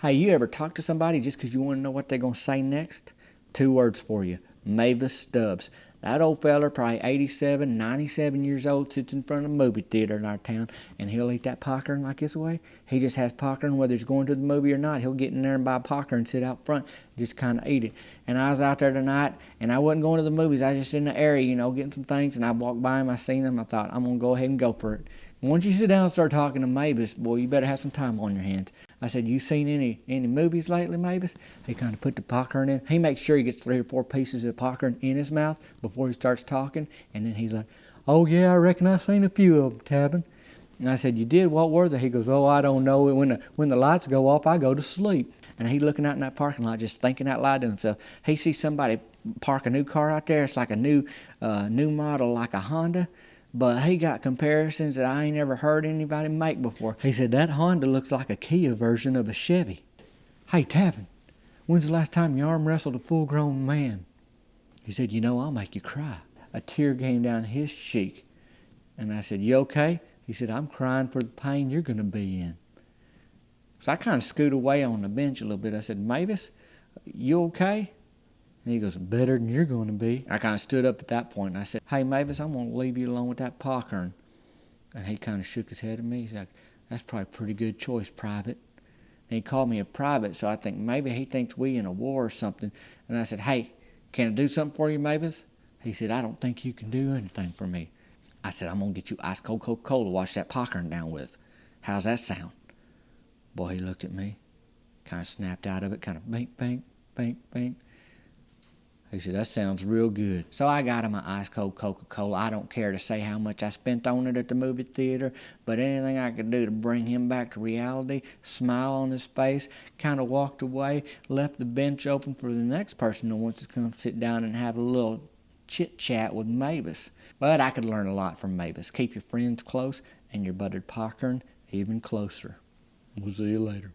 Hey, you ever talk to somebody just 'cause you want to know what they're going to say next? 2 words for you. Mavis Stubbs. That old feller, probably 87, 97 years old, sits in front of a movie theater in our town, and he'll eat that popcorn like his way. He just has popcorn whether he's going to the movie or not. He'll get in there and buy popcorn and sit out front and just kind of eat it. And I was out there tonight, and I wasn't going to the movies. I was just in the area, getting some things, and I walked by him, I seen him, I thought, I'm going to go ahead and go for it. Once you sit down and start talking to Mavis, boy, you better have some time on your hands. I said, you seen any movies lately, Mavis? He kind of put the popcorn in. He makes sure he gets 3 or 4 pieces of popcorn in his mouth before he starts talking. And then he's like, oh, yeah, I reckon I've seen a few of them, Tavin. And I said, you did? What were they? He goes, oh, I don't know. When the lights go off, I go to sleep. And he's looking out in that parking lot just thinking out loud to himself. He sees somebody park a new car out there. It's like a new model, like a Honda. But he got comparisons that I ain't ever heard anybody make before. He said, that Honda looks like a Kia version of a Chevy. Hey, Tavin, when's the last time you arm wrestled a full-grown man? He said, I'll make you cry. A tear came down his cheek. And I said, you okay? He said, I'm crying for the pain you're going to be in. So I kind of scooted away on the bench a little bit. I said, Mavis, you okay? And he goes, better than you're going to be. I kind of stood up at that point, and I said, hey, Mavis, I'm going to leave you alone with that popcorn. And he kind of shook his head at me. He's like, that's probably a pretty good choice, Private. And he called me a private, so I think maybe he thinks we in a war or something. And I said, hey, can I do something for you, Mavis? He said, I don't think you can do anything for me. I said, I'm going to get you ice-cold Coca-Cola to wash that popcorn down with. How's that sound? Boy, he looked at me, kind of snapped out of it, kind of bink, bink, bink, bink. He said, that sounds real good. So I got him an ice-cold Coca-Cola. I don't care to say how much I spent on it at the movie theater, but anything I could do to bring him back to reality, smile on his face, kind of walked away, left the bench open for the next person who wants to come sit down and have a little chit-chat with Mavis. But I could learn a lot from Mavis. Keep your friends close and your buttered popcorn even closer. We'll see you later.